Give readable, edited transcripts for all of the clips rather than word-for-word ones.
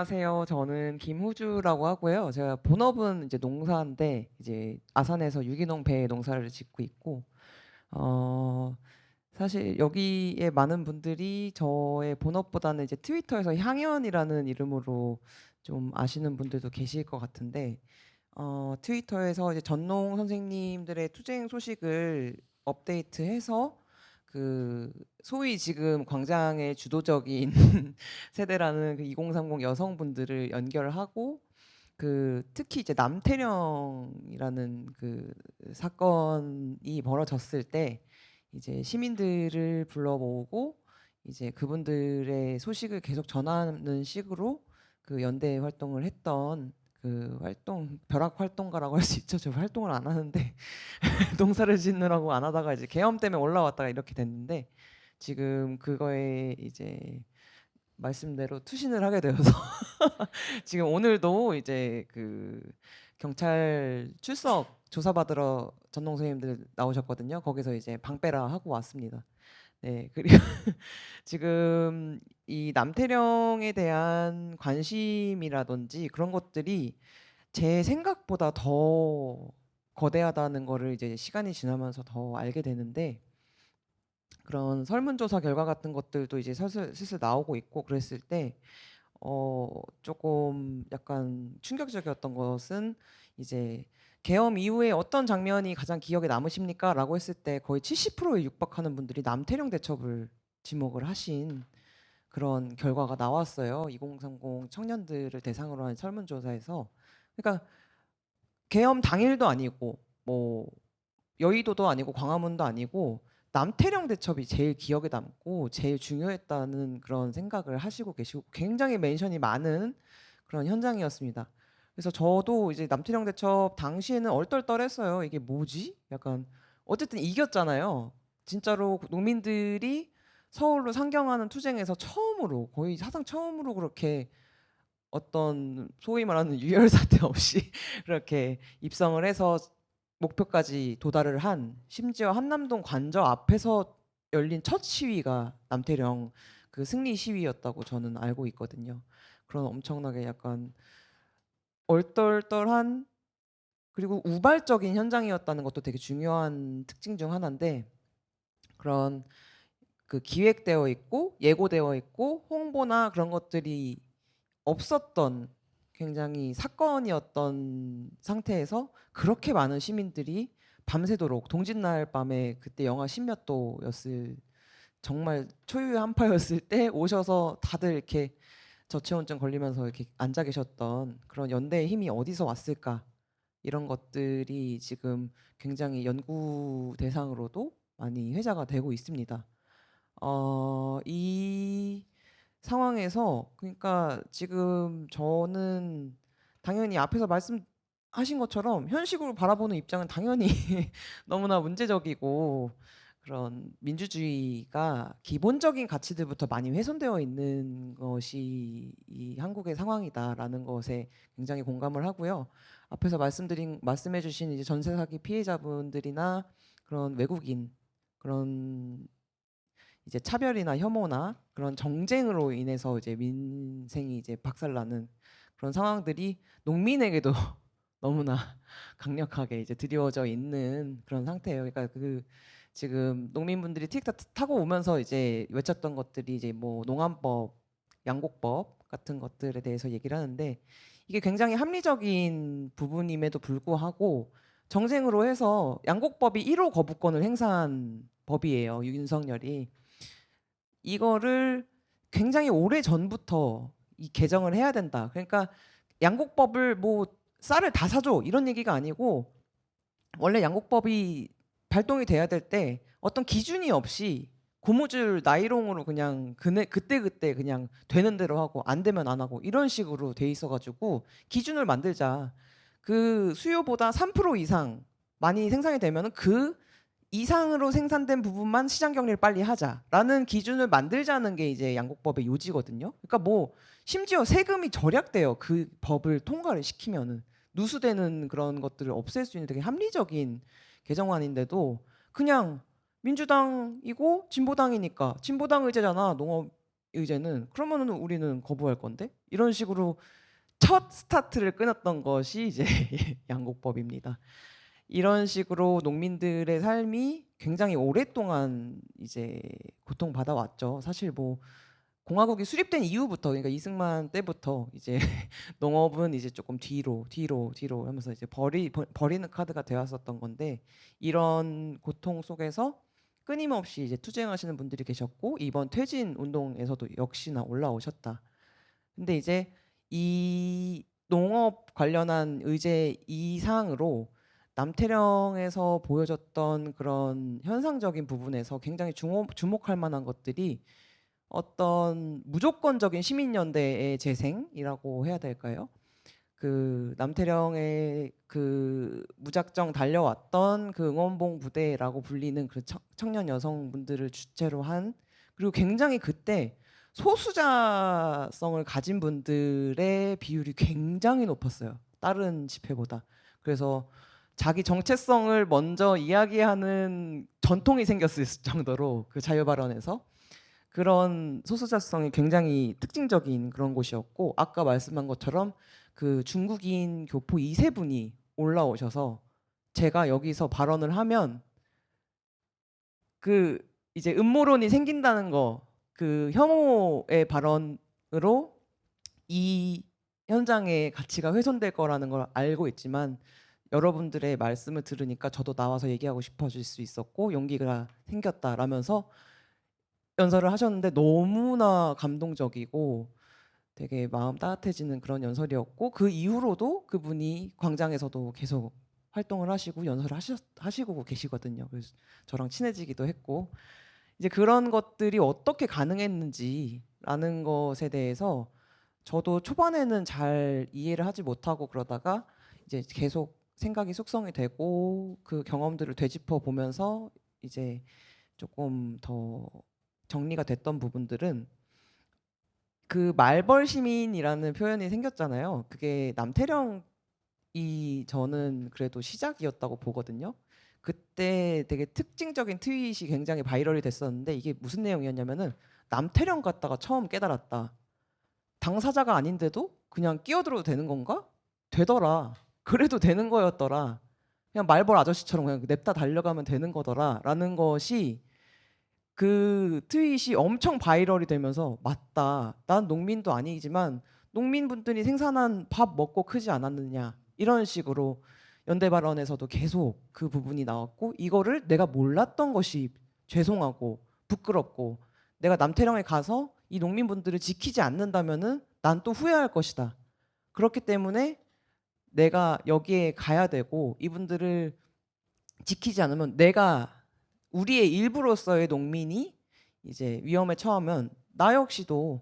안녕하세요. 저는 김후주라고 하고요. 제가 본업은 이제 농사인데 이제 아산에서 유기농 배 농사를 짓고 있고 어 사실 여기에 많은 분들이 저의 본업보다는 이제 트위터에서 향연이라는 이름으로 좀 아시는 분들도 계실 것 같은데 트위터에서 이제 전농 선생님들의 투쟁 소식을 업데이트해서 그 소위 지금 광장의 주도적인 세대라는 그 2030 여성분들을 연결하고 그 특히 이제 남태령이라는 그 사건이 벌어졌을 때 이제 시민들을 불러 모으고 이제 그분들의 소식을 계속 전하는 식으로 그 연대 활동을 했던 그 활동 벼락 활동가라고 할 수 있죠. 저 활동을 안 하는데 농사를 짓느라고 안 하다가 이제 계엄 때문에 올라왔다가 이렇게 됐는데 지금 그거에 이제 말씀대로 투신을 하게 되어서 지금 오늘도 이제 그 경찰 출석 조사받으러 전농 선생님들 나오셨거든요. 거기서 이제 방빼라 하고 왔습니다. 네, 그리고 지금 이 남태령에 대한 관심이라든지 그런 것들이 제 생각보다 더 거대하다는 거를 이제 시간이 지나면서 더 알게 되는데 그런 설문조사 결과 같은 것들도 이제 슬슬 나오고 있고 그랬을 때 조금 약간 충격적이었던 것은 이제 계엄 이후에 어떤 장면이 가장 기억에 남으십니까?라고 했을 때 거의 70%에 육박하는 분들이 남태령 대첩을 지목을 하신 그런 결과가 나왔어요. 2030 청년들을 대상으로 한 설문조사에서. 그러니까 계엄 당일도 아니고 뭐 여의도도 아니고 광화문도 아니고 남태령 대첩이 제일 기억에 남고 제일 중요했다는 그런 생각을 하시고 계시고 굉장히 멘션이 많은 그런 현장이었습니다. 그래서 저도 이제 남태령 대첩 당시에는 얼떨떨했어요. 이게 뭐지? 약간 어쨌든 이겼잖아요. 진짜로 농민들이 서울로 상경하는 투쟁에서 처음으로 거의 사상 처음으로 그렇게 어떤 소위 말하는 유혈 사태 없이 그렇게 입성을 해서 목표까지 도달을 한 심지어 한남동 관저 앞에서 열린 첫 시위가 남태령 그 승리 시위였다고 저는 알고 있거든요. 그런 엄청나게 약간 얼떨떨한 그리고 우발적인 현장이었다는 것도 되게 중요한 특징 중 하나인데 그런 그 기획되어 있고 예고되어 있고 홍보나 그런 것들이 없었던 굉장히 사건이었던 상태에서 그렇게 많은 시민들이 밤새도록 동짓날 밤에 그때 영하 10몇 도였을 정말 초유의 한파였을 때 오셔서 다들 이렇게 저체온증 걸리면서 이렇게 앉아 계셨던 그런 연대의 힘이 어디서 왔을까 이런 것들이 지금 굉장히 연구 대상으로도 많이 회자가 되고 있습니다. 이 상황에서 그러니까 지금 저는 당연히 앞에서 말씀하신 것처럼 현실을 바라보는 입장은 당연히 너무나 문제적이고 그런 민주주의가 기본적인 가치들부터 많이 훼손되어 있는 것이 이 한국의 상황이다라는 것에 굉장히 공감을 하고요. 앞에서 말씀해주신 이제 전세 사기 피해자분들이나 그런 외국인 그런 이제 차별이나 혐오나 그런 정쟁으로 인해서 이제 민생이 이제 박살나는 그런 상황들이 농민에게도 너무나 강력하게 이제 드리워져 있는 그런 상태예요. 그러니까 그 지금 농민분들이 틱탁 타고 오면서 이제 외쳤던 것들이 이제 뭐 농안법, 양곡법 같은 것들에 대해서 얘기를 하는데 이게 굉장히 합리적인 부분임에도 불구하고 정쟁으로 해서 양곡법이 1호 거부권을 행사한 법이에요. 윤석열이. 이거를 굉장히 오래 전부터 이 개정을 해야 된다. 그러니까 양곡법을 뭐 쌀을 다 사줘 이런 얘기가 아니고 원래 양곡법이 발동이 돼야 될 때 어떤 기준이 없이 고무줄 나이롱으로 그냥 그때 그냥 되는 대로 하고 안 되면 안 하고 이런 식으로 돼 있어가지고 기준을 만들자. 그 수요보다 3% 이상 많이 생산이 되면은 그 이상으로 생산된 부분만 시장 격리를 빨리 하자라는 기준을 만들자는 게 이제 양곡법의 요지거든요. 그러니까 뭐 심지어 세금이 절약돼요. 그 법을 통과를 시키면은 누수되는 그런 것들을 없앨 수 있는 되게 합리적인 개정안인데도 그냥 민주당이고 진보당이니까 진보당 의제잖아. 농업 의제는 그러면은 우리는 거부할 건데 이런 식으로 첫 스타트를 끊었던 것이 이제 양곡법입니다. 이런 식으로 농민들의 삶이 굉장히 오랫동안 이제 고통받아 왔죠. 사실 뭐 공화국이 수립된 이후부터 그러니까 이승만 때부터 이제 농업은 이제 조금 뒤로 하면서 이제 버리는 카드가 되었었던 건데 이런 고통 속에서 끊임없이 이제 투쟁하시는 분들이 계셨고 이번 퇴진 운동에서도 역시나 올라오셨다. 근데 이제 이 농업 관련한 의제 이상으로 남태령에서 보여줬던 그런 현상적인 부분에서 굉장히 주목할 만한 것들이 어떤 무조건적인 시민연대의 재생이라고 해야 될까요? 그 남태령의 그 무작정 달려왔던 그 응원봉 부대라고 불리는 그 청년 여성분들을 주체로 한 그리고 굉장히 그때 소수자성을 가진 분들의 비율이 굉장히 높았어요. 다른 집회보다. 그래서 자기 정체성을 먼저 이야기하는 전통이 생겼을 정도로 그 자유발언에서 그런 소수자성이 굉장히 특징적인 그런 곳이었고 아까 말씀한 것처럼 그 중국인 교포 2~3분이 올라오셔서 제가 여기서 발언을 하면 그 이제 음모론이 생긴다는 거 그 혐오의 발언으로 이 현장의 가치가 훼손될 거라는 걸 알고 있지만 여러분들의 말씀을 들으니까 저도 나와서 얘기하고 싶어질 수 있었고 용기가 생겼다라면서 연설을 하셨는데 너무나 감동적이고 되게 마음 따뜻해지는 그런 연설이었고 그 이후로도 그분이 광장에서도 계속 활동을 하시고 연설을 하시고 계시거든요. 그래서 저랑 친해지기도 했고 이제 그런 것들이 어떻게 가능했는지라는 것에 대해서 저도 초반에는 잘 이해를 하지 못하고 그러다가 이제 계속 생각이 숙성이 되고 그 경험들을 되짚어 보면서 이제 조금 더 정리가 됐던 부분들은 그 말벌 시민이라는 표현이 생겼잖아요. 그게 남태령이 저는 그래도 시작이었다고 보거든요. 그때 되게 특징적인 트윗이 굉장히 바이럴이 됐었는데 이게 무슨 내용이었냐면은 남태령 갔다가 처음 깨달았다. 당사자가 아닌데도 그냥 끼어들어도 되는 건가? 되더라. 그래도 되는 거였더라. 그냥 말벌 아저씨처럼 그냥 냅다 달려가면 되는 거더라. 라는 것이 그 트윗이 엄청 바이럴이 되면서 맞다. 난 농민도 아니지만 농민분들이 생산한 밥 먹고 크지 않았느냐. 이런 식으로 연대 발언에서도 계속 그 부분이 나왔고 이거를 내가 몰랐던 것이 죄송하고 부끄럽고 내가 남태령에 가서 이 농민분들을 지키지 않는다면은 난 또 후회할 것이다. 그렇기 때문에 내가 여기에 가야 되고 이분들을 지키지 않으면 내가 우리의 일부로서의 농민이 이제 위험에 처하면 나 역시도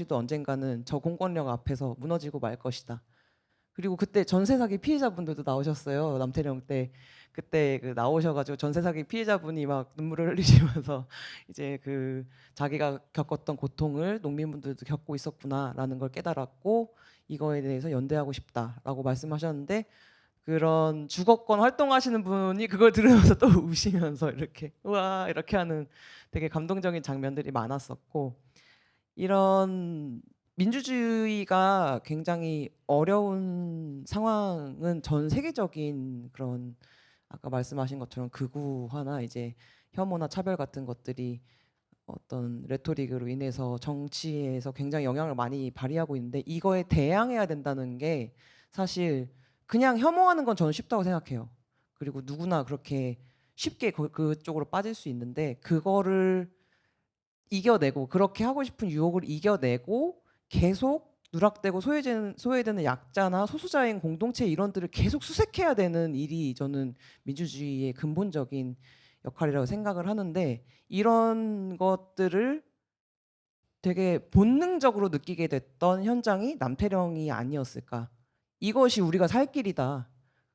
언젠가는 저 공권력 앞에서 무너지고 말 것이다. 그리고 그때 전세 사기 피해자분들도 나오셨어요. 남태령 때 그때 그 나오셔가지고 전세 사기 피해자분이 막 눈물을 흘리시면서 이제 그 자기가 겪었던 고통을 농민분들도 겪고 있었구나라는 걸 깨달았고 이거에 대해서 연대하고 싶다라고 말씀하셨는데 그런 주거권 활동하시는 분이 그걸 들으면서 또 우시면서 이렇게 우와 이렇게 하는 되게 감동적인 장면들이 많았었고 이런 민주주의가 굉장히 어려운 상황은 전 세계적인 그런 아까 말씀하신 것처럼 극우화나 이제 혐오나 차별 같은 것들이 어떤 레토릭으로 인해서 정치에서 굉장히 영향을 많이 발휘하고 있는데 이거에 대항해야 된다는 게 사실 그냥 혐오하는 건 저는 쉽다고 생각해요. 그리고 누구나 그렇게 쉽게 그쪽으로 빠질 수 있는데 그거를 이겨내고 그렇게 하고 싶은 유혹을 이겨내고 계속 누락되고 소외되는 약자나 소수자인 공동체 이런들을 계속 수색해야 되는 일이 저는 민주주의의 근본적인 역할이라고 생각을 하는데 이런 것들을 되게 본능적으로 느끼게 됐던 현장이 남태령이 아니었을까. 이것이 우리가 살 길이다.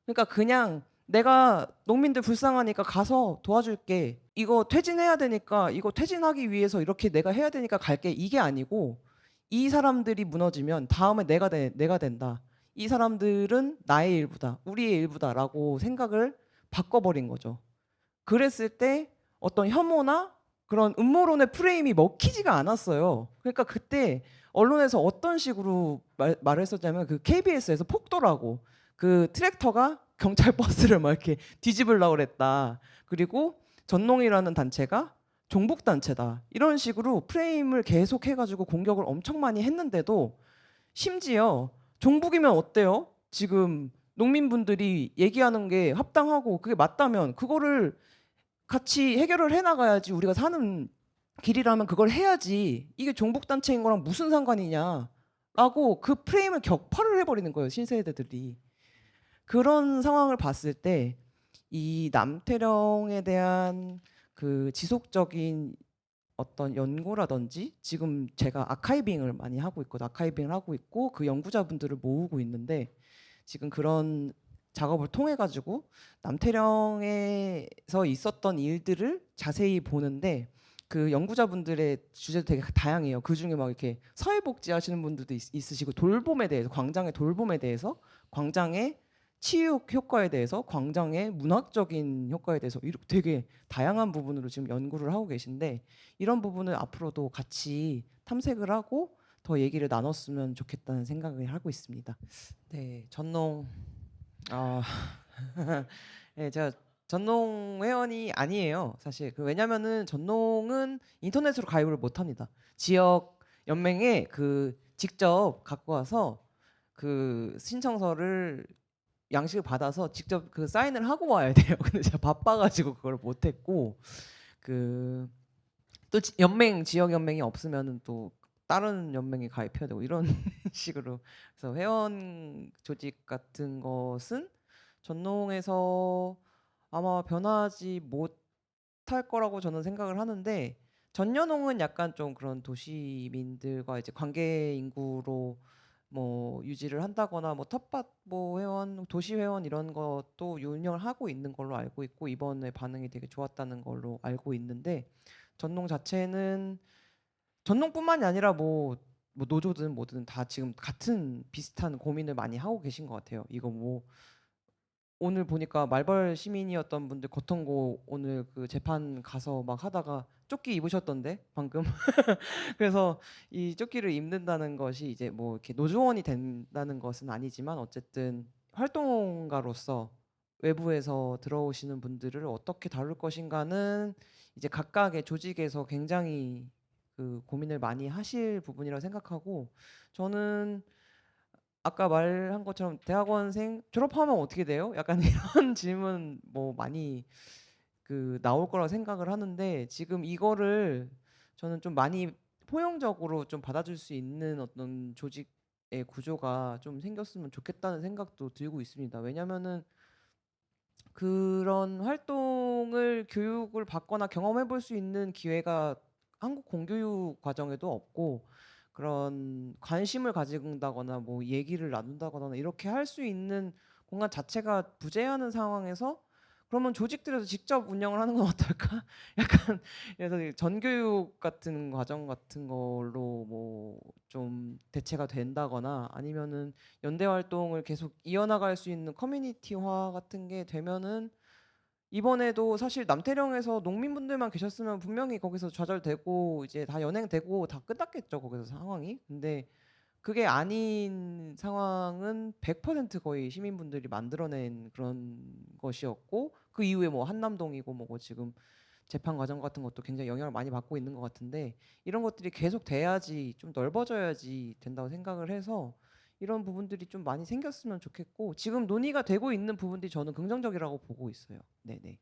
그러니까 그냥 내가 농민들 불쌍하니까 가서 도와줄게. 이거 퇴진해야 되니까 이거 퇴진하기 위해서 이렇게 내가 해야 되니까 갈게. 이게 아니고 이 사람들이 무너지면 다음에 내가 된다. 이 사람들은 나의 일부다. 우리의 일부다라고 생각을 바꿔버린 거죠. 그랬을 때 어떤 혐오나 그런 음모론의 프레임이 먹히지가 않았어요. 그러니까 그때 언론에서 어떤 식으로 말을 했었냐면 그 KBS에서 폭도라고 그 트랙터가 경찰 버스를 막 이렇게 뒤집으려고 그랬다. 그리고 전농이라는 단체가 종북 단체다. 이런 식으로 프레임을 계속 해가지고 공격을 엄청 많이 했는데도 심지어 종북이면 어때요? 지금 농민분들이 얘기하는 게 합당하고 그게 맞다면 그거를 같이 해결을 해 나가야지. 우리가 사는 길이라면 그걸 해야지. 이게 종북 단체인 거랑 무슨 상관이냐라고 그 프레임을 격파를 해버리는 거예요, 신세대들이. 그런 상황을 봤을 때 이 남태령에 대한 그 지속적인 어떤 연구라든지 지금 제가 아카이빙을 많이 하고 있거든요. 아카이빙을 하고 있고 그 연구자분들을 모으고 있는데 지금 그런 작업을 통해 가지고 남태령에서 있었던 일들을 자세히 보는데 그 연구자분들의 주제도 되게 다양해요. 그중에 막 이렇게 사회복지 하시는 분들도 있으시고 돌봄에 대해서 광장의 돌봄에 대해서 광장의 치유 효과에 대해서 광장의 문학적인 효과에 대해서 이렇게 되게 다양한 부분으로 지금 연구를 하고 계신데 이런 부분을 앞으로도 같이 탐색을 하고 더 얘기를 나눴으면 좋겠다는 생각을 하고 있습니다. 네, 전농 아 네, 제가 전농 회원이 아니에요. 사실 왜냐면은 전농은 인터넷으로 가입을 못 합니다. 지역 연맹에 그 직접 갖고 와서 그 신청서를 양식을 받아서 직접 그 사인을 하고 와야 돼요. 근데 제가 바빠가지고 그걸 못했고 그 또 연맹 지역 연맹이 없으면은 또 다른 연맹에 가입해야 되고 이런 식으로 그래서 회원 조직 같은 것은 전농에서 아마 변하지 못할 거라고 저는 생각을 하는데 전연홍은 약간 좀 그런 도시민들과 이제 관계 인구로 뭐 유지를 한다거나 뭐 텃밭 뭐 회원, 도시 회원 이런 것도 운영을 하고 있는 걸로 알고 있고 이번에 반응이 되게 좋았다는 걸로 알고 있는데 전농 자체는 전농뿐만이 아니라 뭐 노조든 뭐든 다 지금 같은 비슷한 고민을 많이 하고 계신 것 같아요. 이거 뭐 오늘 보니까 말벌 시민이었던 분들 고통고 오늘 그 재판 가서 막 하다가 조끼 입으셨던데 방금. 그래서 이 조끼를 입는다는 것이 이제 뭐 이렇게 노조원이 된다는 것은 아니지만 어쨌든 활동가로서 외부에서 들어오시는 분들을 어떻게 다룰 것인가는 이제 각각의 조직에서 굉장히 그 고민을 많이 하실 부분이라고 생각하고 저는 아까 말한 것처럼 대학원생 졸업하면 어떻게 돼요? 약간 이런 질문 뭐 많이 그 나올 거라고 생각을 하는데 지금 이거를 저는 좀 많이 포용적으로 좀 받아줄 수 있는 어떤 조직의 구조가 좀 생겼으면 좋겠다는 생각도 들고 있습니다. 왜냐면은 그런 활동을 교육을 받거나 경험해 볼 수 있는 기회가 한국 공교육 과정에도 없고 그런 관심을 가진다거나 뭐 얘기를 나눈다거나 이렇게 할 수 있는 공간 자체가 부재하는 상황에서 그러면 조직들에서 직접 운영을 하는 건 어떨까? 약간 그래서 이 전교육 같은 과정 같은 걸로 뭐 좀 대체가 된다거나 아니면은 연대 활동을 계속 이어나갈 수 있는 커뮤니티화 같은 게 되면은 이번에도 사실 남태령에서 농민분들만 계셨으면 분명히 거기서 좌절되고 이제 다 연행되고 다 끝났겠죠 거기서 상황이. 근데 그게 아닌 상황은 100% 거의 시민분들이 만들어낸 그런 것이었고 그 이후에 뭐 한남동이고 뭐고 지금 재판 과정 같은 것도 굉장히 영향을 많이 받고 있는 것 같은데 이런 것들이 계속 돼야지 좀 넓어져야지 된다고 생각을 해서 이런 부분들이 좀 많이 생겼으면 좋겠고 지금 논의가 되고 있는 부분들이 저는 긍정적이라고 보고 있어요. 네네.